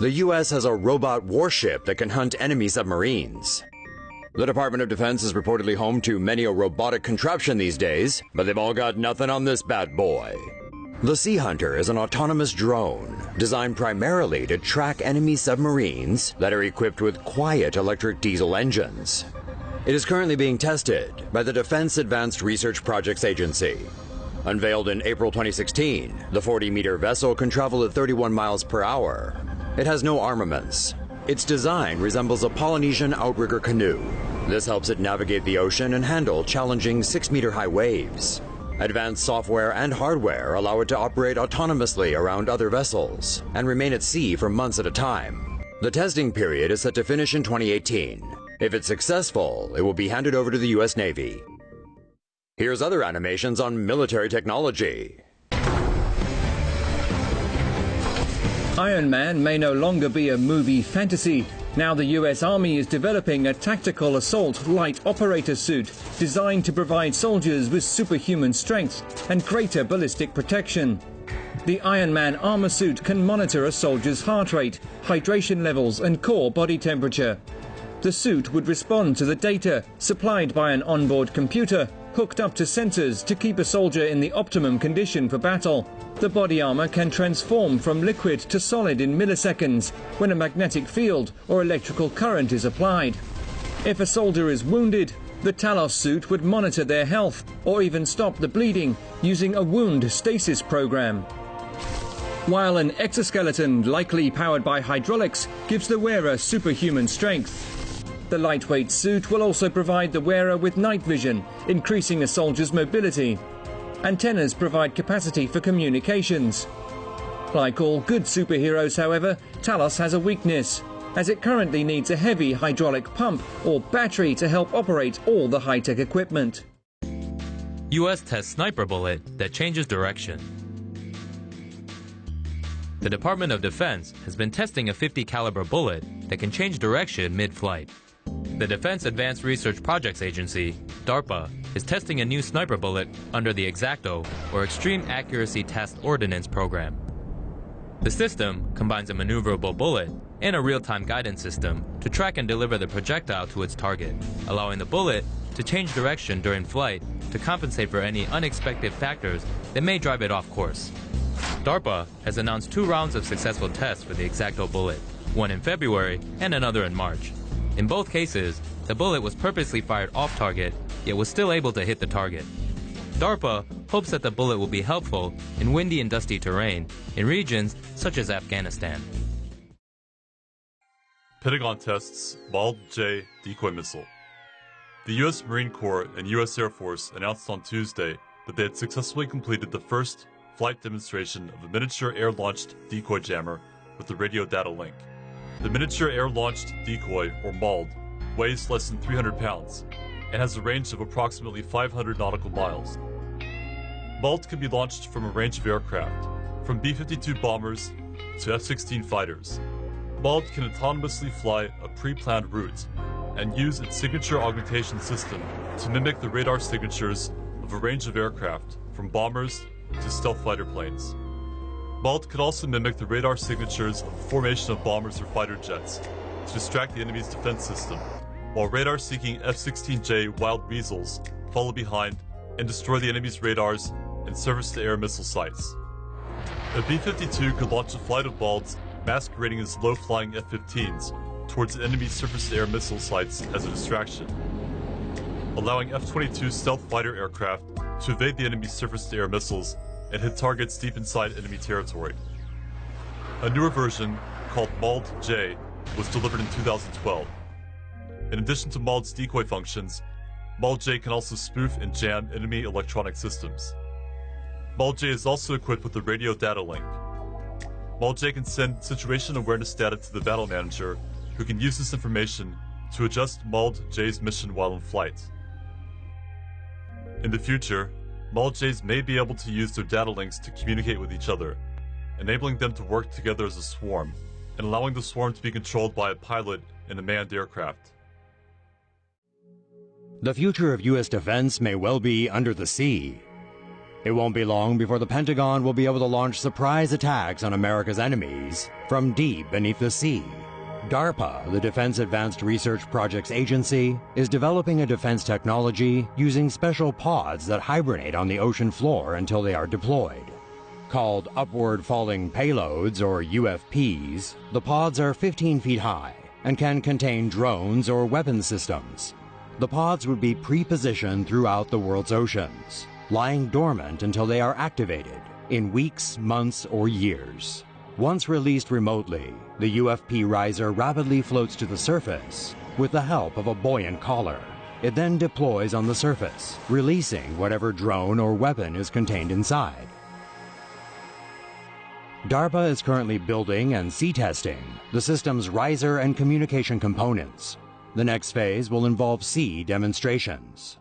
The U.S. has a robot warship that can hunt enemy submarines. The Department of Defense is reportedly home to many a robotic contraption these days, but they've all got nothing on this bad boy. The Sea Hunter is an autonomous drone designed primarily to track enemy submarines that are equipped with quiet electric diesel engines. It is currently being tested by the Defense Advanced Research Projects Agency. Unveiled in April 2016, the 40-meter vessel can travel at 31 miles per hour. It has no armaments. Its design resembles a Polynesian outrigger canoe. This helps it navigate the ocean and handle challenging 6-meter-high waves. Advanced software and hardware allow it to operate autonomously around other vessels and remain at sea for months at a time. The testing period is set to finish in 2018. If it's successful, it will be handed over to the U.S. Navy. Here's other animations on military technology. Iron Man may no longer be a movie fantasy. Now the US Army is developing a tactical assault light operator suit designed to provide soldiers with superhuman strength and greater ballistic protection. The Iron Man armor suit can monitor a soldier's heart rate, hydration levels and core body temperature. The suit would respond to the data supplied by an onboard computer hooked up to sensors to keep a soldier in the optimum condition for battle. The body armor can transform from liquid to solid in milliseconds when a magnetic field or electrical current is applied. If a soldier is wounded, the Talos suit would monitor their health or even stop the bleeding using a wound stasis program. While an exoskeleton, likely powered by hydraulics, gives the wearer superhuman strength. The lightweight suit will also provide the wearer with night vision, increasing a soldier's mobility. Antennas provide capacity for communications. Like all good superheroes, however, Talos has a weakness, as it currently needs a heavy hydraulic pump or battery to help operate all the high-tech equipment. U.S. tests sniper bullet that changes direction. The Department of Defense has been testing a .50 caliber bullet that can change direction mid-flight. The Defense Advanced Research Projects Agency, DARPA, is testing a new sniper bullet under the Exacto, or Extreme Accuracy Test Ordnance program. The system combines a maneuverable bullet and a real-time guidance system to track and deliver the projectile to its target, allowing the bullet to change direction during flight to compensate for any unexpected factors that may drive it off course. DARPA has announced 2 rounds of successful tests for the Exacto bullet, one in February and another in March. In both cases, the bullet was purposely fired off target, yet was still able to hit the target. DARPA hopes that the bullet will be helpful in windy and dusty terrain in regions such as Afghanistan. Pentagon tests MALD-J decoy missile. The U.S. Marine Corps and U.S. Air Force announced on Tuesday that they had successfully completed the first flight demonstration of a miniature air-launched decoy jammer with the radio data link. The miniature air-launched decoy, or MALD, weighs less than 300 pounds and has a range of approximately 500 nautical miles. MALD can be launched from a range of aircraft, from B-52 bombers to F-16 fighters. MALD can autonomously fly a pre-planned route and use its signature augmentation system to mimic the radar signatures of a range of aircraft, from bombers to stealth fighter planes. MALD could also mimic the radar signatures of a formation of bombers or fighter jets to distract the enemy's defense system, while radar-seeking F-16J Wild Weasels follow behind and destroy the enemy's radars and surface-to-air missile sites. A B-52 could launch a flight of MALDs masquerading as low-flying F-15s towards enemy surface-to-air missile sites as a distraction, allowing F-22 stealth fighter aircraft to evade the enemy's surface-to-air missiles and hit targets deep inside enemy territory. A newer version, called MALD-J, was delivered in 2012. In addition to MALD's decoy functions, MALD-J can also spoof and jam enemy electronic systems. MALD-J is also equipped with a radio data link. MALD-J can send situation awareness data to the battle manager, who can use this information to adjust MALD-J's mission while in flight. In the future, MALD-Js may be able to use their data links to communicate with each other, enabling them to work together as a swarm, and allowing the swarm to be controlled by a pilot in a manned aircraft. The future of U.S. defense may well be under the sea. It won't be long before the Pentagon will be able to launch surprise attacks on America's enemies from deep beneath the sea. DARPA, the Defense Advanced Research Projects Agency, is developing a defense technology using special pods that hibernate on the ocean floor until they are deployed. Called upward falling payloads, or UFPs, the pods are 15 feet high and can contain drones or weapon systems. The pods would be pre-positioned throughout the world's oceans, lying dormant until they are activated in weeks, months, or years. Once released remotely, the UFP riser rapidly floats to the surface with the help of a buoyant collar. It then deploys on the surface, releasing whatever drone or weapon is contained inside. DARPA is currently building and sea testing the system's riser and communication components. The next phase will involve sea demonstrations.